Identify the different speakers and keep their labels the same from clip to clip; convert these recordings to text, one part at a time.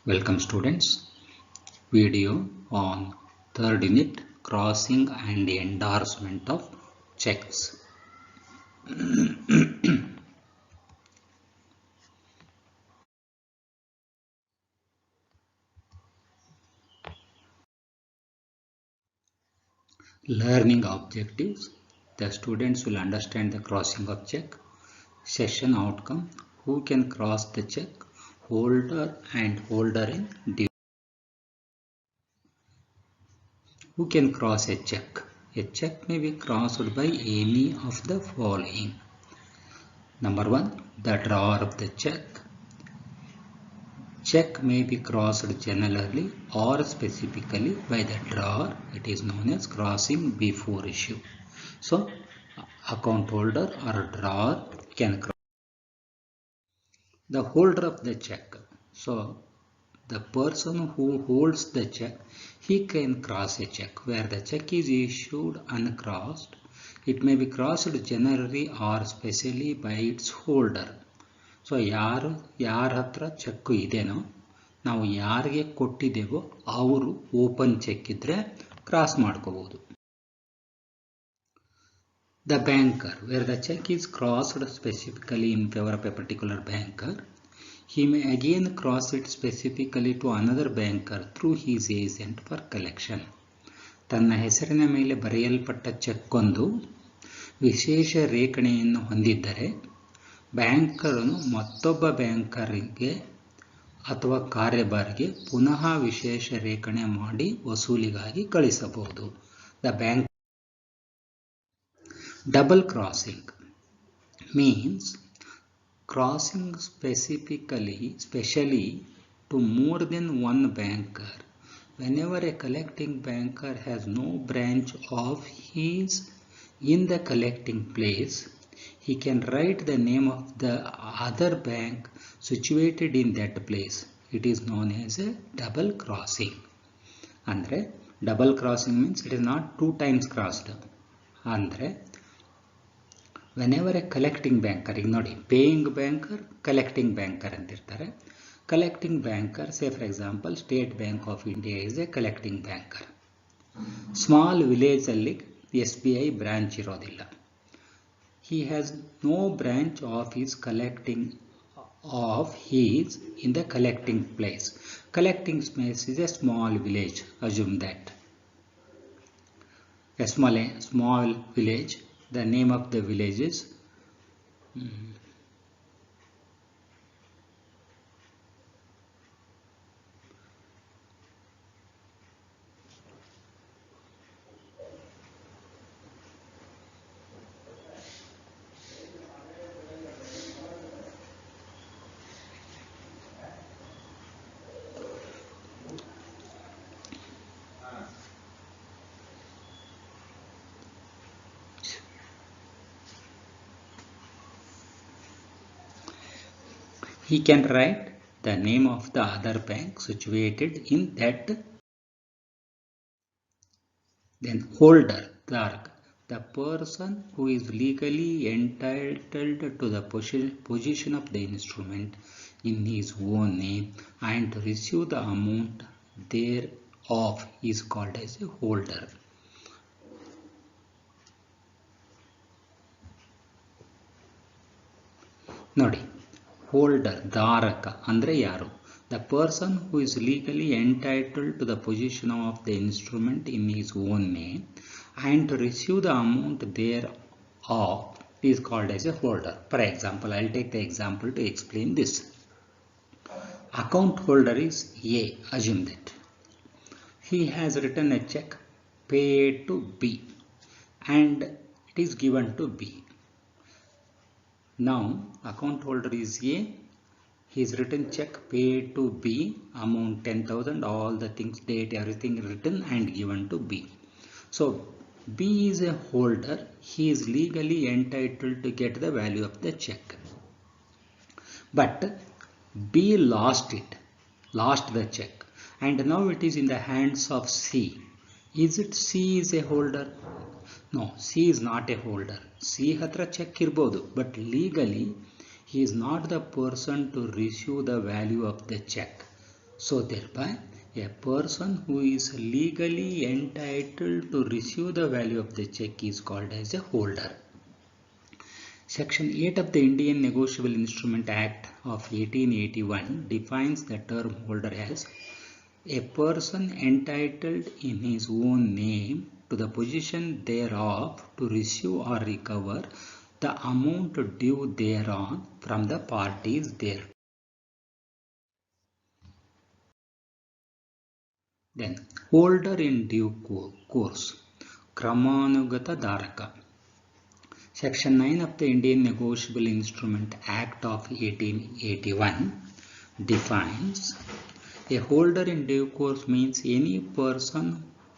Speaker 1: Welcome students. Video on third unit crossing and endorsement of checks. Learning objectives. The students will understand the crossing of check. Session outcome. Who can cross the check? Holder and holder in due. Who can cross a check? A check may be crossed by any of the following. Number 1. The drawer of the check. Check may be crossed generally or specifically by the drawer. It is known as crossing before issue. So, account holder or drawer can cross. The holder of the check. So, the person who holds the check, he can cross a check. Where the check is issued uncrossed, it may be crossed generally or specially by its holder. So ಯಾರ ಹತ್ರ cheque ಇದೆನೋ ನಾವು ಯಾರಿಗೆ ಕೊಟ್ಟಿದ್ದೇವೋ ಅವರು open cheque ಇದ್ರೆ cross ಮಾಡ್ಕೋಬಹುದು. The banker where the cheque is crossed specifically in favour of a particular banker, he may again cross it specifically to another banker through his agent for collection. ತನ್ನ ಹೆಸರಿನ ಮೇಲೆ ಬರೆಯಲ್ಪಟ್ಟ check ಒಂದು ವಿಶೇಷ ರೇಖಣೆಯನ್ನು ಹೊಂದಿದ್ದರೆ ಬ್ಯಾಂಕರನು ಮತ್ತೊಬ್ಬ ಬ್ಯಾಂಕರಿಗೆ ಅಥವಾ ಕಾರ್ಯಭಾರಿಗೆ ಪುನಃ ವಿಶೇಷ ರೇಖಣೆ ಮಾಡಿ ವಸೂಲಿಗಾಗಿ ಕಳಿಸಬಹುದು. The bank double crossing means crossing specially to more than one banker. Whenever a collecting banker has no branch of his in the collecting place, he can write the name of the other bank situated in that place. It is known as a double crossing. Andre double crossing means it is not two times crossed. Andre whenever a collecting banker, ಈಗ ನೋಡಿ paying banker collecting banker ಅಂತಿರ್ತಾರೆ. Collecting banker say for example state bank of India is A collecting banker. Small village ಅಲ್ಲಿ SBI branch ಇರೋದಿಲ್ಲ. he has no branch of his in the collecting place. Collecting place is a small village. Assume that a small village. The name of the village is he can write the name of the other bank situated in that. Then holder, the person who is legally entitled to the position of the instrument in his own name and to receive the amount thereof is called as a holder. ನೋಡಿ, holder ಧಾರಕ ಅಂದರೆ ಯಾರು? The person who is legally entitled to the position of the instrument in his own name and to receive the amount thereof is called as a holder. For example, I will take the example to explain this. Account holder is a. Assume that he has written a check paid to B and it is given to B. Now account holder is A. He has written check paid to B, amount 10,000, all the things, date, everything written and given to B. So B is a holder. He is legally entitled to get the value of the check. But B lost the check, and now it is in the hands of C. Is it C is a holder? No, C is not a holder. C hatra check irbodu, but legally he is not the person to receive the value of the check. So thereby, a person who is legally entitled to receive the value of the check is called as a holder. Section 8 of the Indian Negotiable Instrument Act of 1881 defines the term holder as a person entitled in his own name to the possession thereof to receive or recover the amount due thereon from the parties thereto. Then, holder in due course, Kramanugata Dharaka. Section 9 of the Indian Negotiable Instrument Act of 1881 defines a holder in due course means any person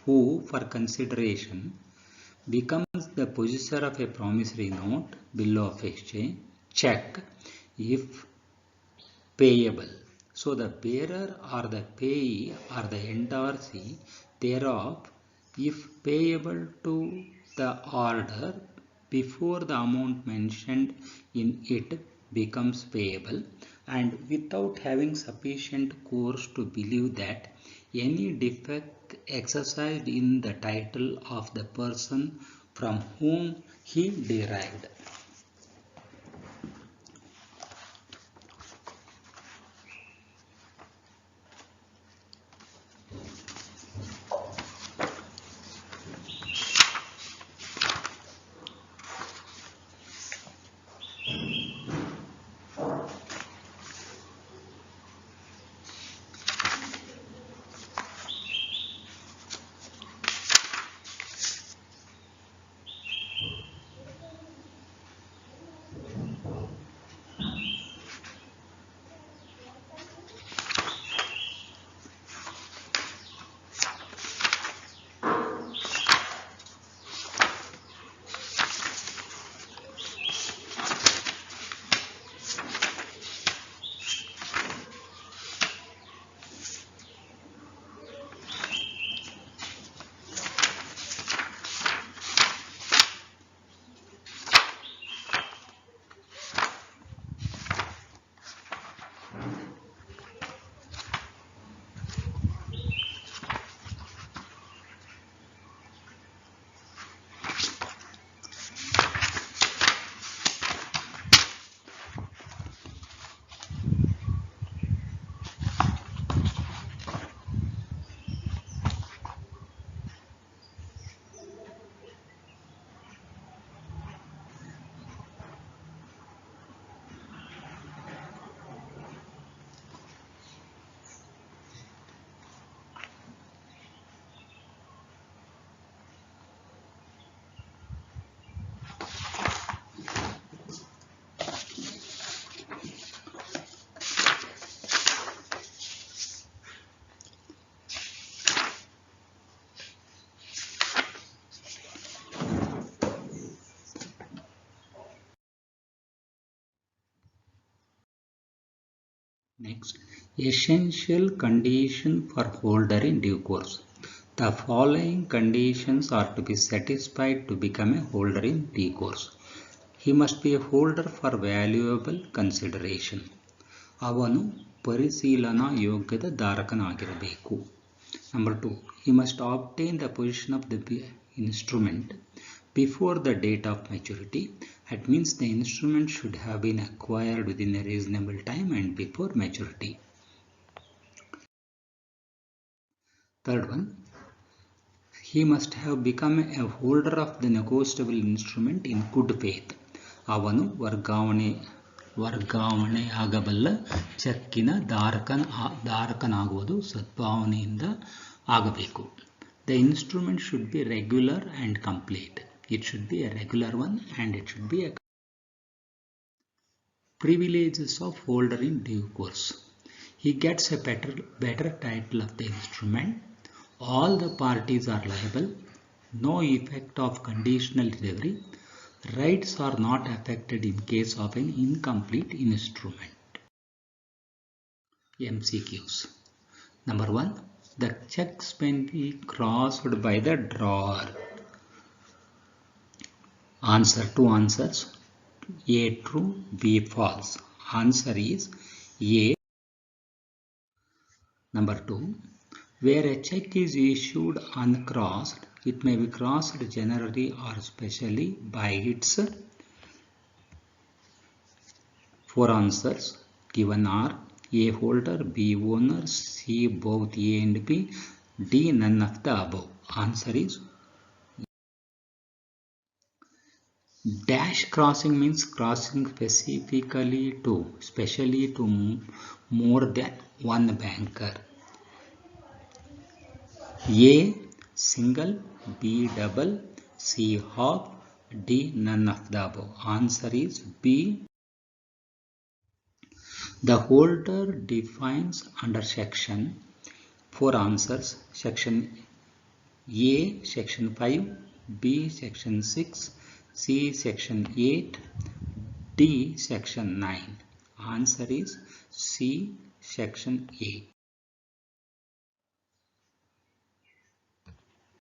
Speaker 1: who, for consideration, becomes the possessor of a promissory note, bill of exchange, check, if payable. So the bearer or the payee or the endorsee thereof, if payable to the order before the amount mentioned in it becomes payable, and without having sufficient course to believe that any defect exercised in the title of the person from whom he derived. Next, essential condition for holder in due course. The following conditions are to be satisfied to become a holder in due course. He must be a holder for valuable consideration. ಅವನು ಪರಿಶೀಲನಾ ಯೋಗ್ಯದ ಧಾರಕನಾಗಿರಬೇಕು. Number 2. He must obtain the possession of the instrument before the date of maturity. That means the instrument should have been acquired within a reasonable time and before maturity. Third one, he must have become a holder of the negotiable instrument in good faith. ಅವನು ವರ್ಗಾವಣೆಯಾಗಬಲ್ಲ ಚೆಕ್ಕಿನ ಧಾರಕನಾಗುವುದು ಸದ್ಭಾವನೆಯಿಂದ ಆಗಬೇಕು. The instrument should be regular and complete. It should be a regular one and it should be a privileges of holder in due course. He gets a better title of the instrument. All the parties are liable. No effect of conditional delivery. Rights are not affected in case of an incomplete instrument. MCQs. Number 1. The checks may be crossed by the drawer. Answer. Two answers. A true, B false. Answer is A. Number 2. Where a check is issued uncrossed, it may be crossed generally or specially by its 4 answers given are A. Holder, B. Owner, C. Both A and B, D. None of the above. Answer is dash crossing means crossing specially to more than one banker. A. Single, B. Double, C. Half, D. None of the above. Answer is B. The holder defines under section 4 answers. Section A, section 5, B, section 6, C, section 8, D, section 9. Answer is C, section 8.